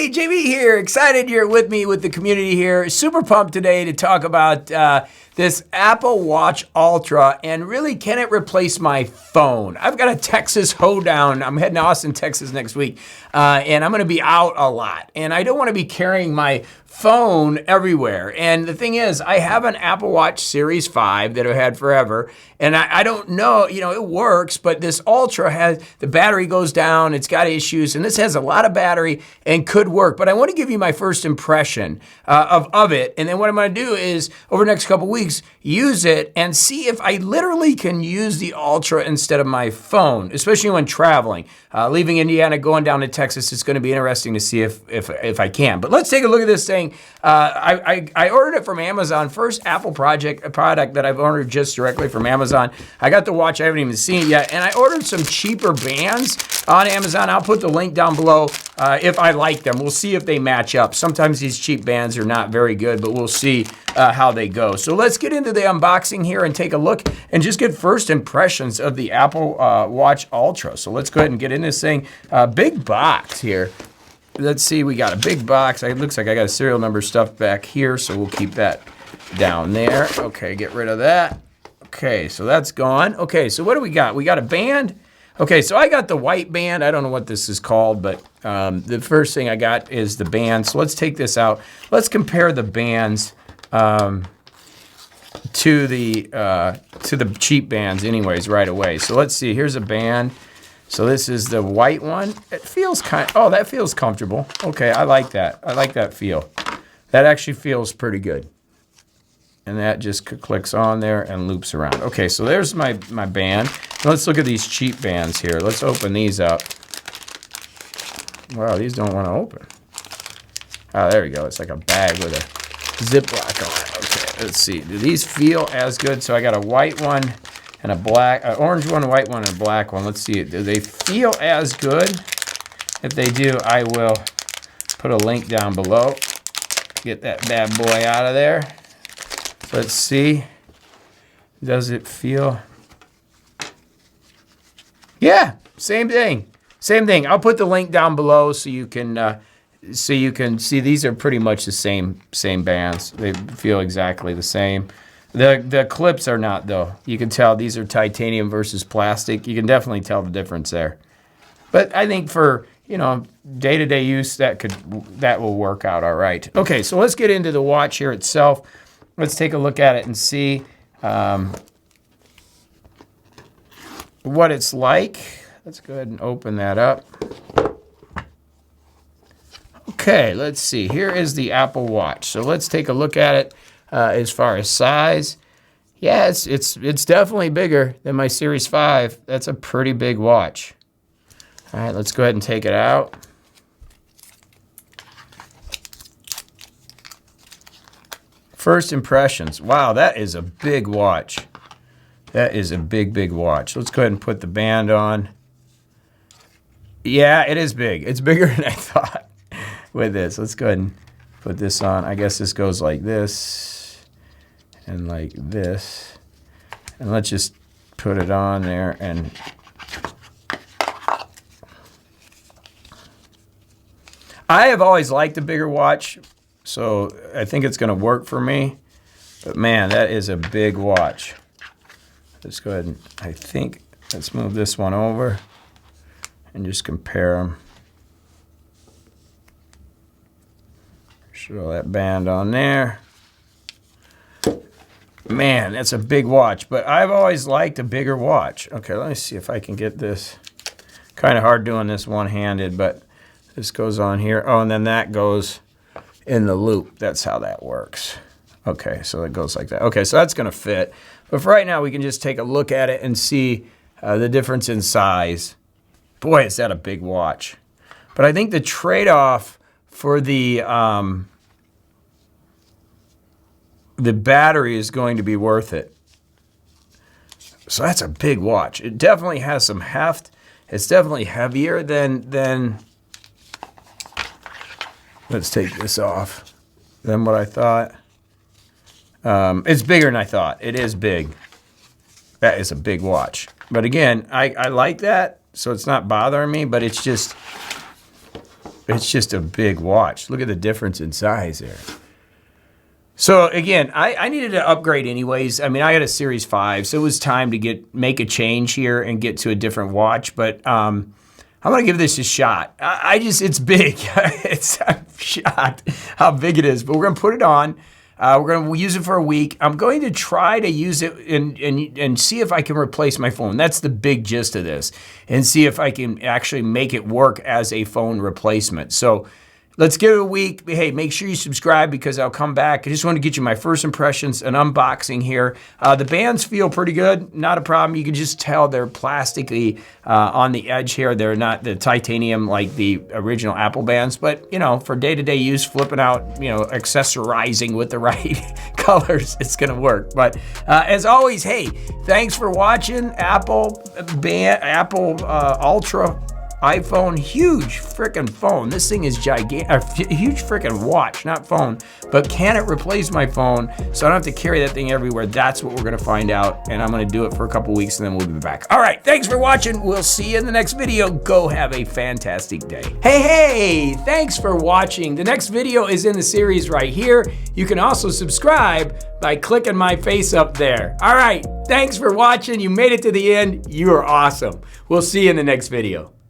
everybody, JB here. Excited you're with me with the community here. Super pumped today to talk about this Apple Watch Ultra and really, can it replace my phone? I've got a Texas hoedown. I'm heading to Austin, Texas next week, and I'm going to be out a lot. And I don't want to be carrying my phone everywhere. And the thing is, I have an Apple Watch Series 5 that I've had forever, and I don't know, it works, but this Ultra has, the battery goes down, it's got issues, and this has a lot of battery and could work. But I want to give you my first impression of it, and then what I'm going to do is, over the next couple weeks, use it and see if I literally can use the Ultra instead of my phone, especially when traveling. Leaving Indiana, going down to Texas, it's going to be interesting to see if I can. But let's take a look at this thing. I ordered it from Amazon. First Apple product that I've ordered just directly from Amazon. I got the watch. I haven't even seen it yet. And I ordered some cheaper bands on Amazon. I'll put the link down below if I like them. We'll see if they match up. Sometimes these cheap bands are not very good, but we'll see how they go. So let's get into the unboxing here and take a look and just get first impressions of the Apple Watch Ultra. So let's go ahead and get in this thing. Big box here. Let's see, we got a big box. It looks like I got a serial number stuffed back here, so we'll keep that down there. Okay, get rid of that. Okay, so that's gone. Okay, so what do we got? We got a band. Okay, so I got the white band. I don't know what this is called, but the first thing I got is the band. So let's take this out. Let's compare the bands to the cheap bands anyways right away. So let's see, here's a band. So this is the white one. It feels that feels comfortable. Okay, I like that. I like that feel. That actually feels pretty good. And that just clicks on there and loops around. Okay, so there's my band. Now let's look at these cheap bands here. Let's open these up. Wow, these don't want to open. Oh, there we go. It's like a bag with a Ziploc on it. Okay, let's see. Do these feel as good? So I got a white one and a black, orange one, a white one, and a black one. Let's see, do they feel as good? If they do, I will put a link down below. Get that bad boy out of there. Let's see, does it feel? Yeah, same thing, same thing. I'll put the link down below so you can see these are pretty much the same bands. They feel exactly the same. The clips are not, though. You can tell these are titanium versus plastic. You can definitely tell the difference there. But I think for, day-to-day use, that will work out all right. Okay, so let's get into the watch here itself. Let's take a look at it and see what it's like. Let's go ahead and open that up. Okay, let's see. Here is the Apple Watch. So let's take a look at it. As far as size, yeah, it's definitely bigger than my Series 5. That's a pretty big watch. All right, let's go ahead and take it out. First impressions. Wow, that is a big watch. That is a big watch. Let's go ahead and put the band on. Yeah, it is big. It's bigger than I thought with this. Let's go ahead and put this on. I guess this goes like this. And like this, and let's just put it on there. And I have always liked a bigger watch, so I think it's going to work for me. But man, that is a big watch. Let's go ahead and let's move this one over and just compare them. Show that band on there. Man, that's a big watch, but I've always liked a bigger watch. Okay, let me see if I can get this. Kind of hard doing this one-handed, but this goes on here. Oh, and then that goes in the loop. That's how that works. Okay, so it goes like that. Okay, so that's going to fit. But for right now, we can just take a look at it and see the difference in size. Boy, is that a big watch. But I think the trade-off for the battery is going to be worth it. So that's a big watch. It definitely has some heft. It's definitely heavier than let's take this off, than what I thought. It's bigger than I thought. It is big. That is a big watch. But again, I like that, so it's not bothering me, but it's just, it's just a big watch. Look at the difference in size there. So again, I needed to upgrade anyways. I mean, I had a Series 5, so it was time to make a change here and get to a different watch. But I'm gonna give this a shot. It's big. I'm shocked how big it is. But we're gonna put it on. We're gonna use it for a week. I'm going to try to use it and see if I can replace my phone. That's the big gist of this, and see if I can actually make it work as a phone replacement. So let's give it a week. Hey, make sure you subscribe because I'll come back. I just want to get you my first impressions, an unboxing here. The bands feel pretty good, not a problem. You can just tell they're plasticky on the edge here. They're not the titanium like the original Apple bands, but you know, for day-to-day use, flipping out, you know, accessorizing with the right colors, it's gonna work. But as always, hey, thanks for watching. Apple Ultra iPhone, huge freaking phone. This thing is gigantic, a huge freaking watch, not phone. But can it replace my phone so I don't have to carry that thing everywhere? That's what we're gonna find out, and I'm gonna do it for a couple weeks and then we'll be back. All right, thanks for watching. We'll see you in the next video. Go have a fantastic day. Hey, thanks for watching. The next video is in the series right here. You can also subscribe by clicking my face up there. All right, thanks for watching. You made it to the end. You are awesome. We'll see you in the next video.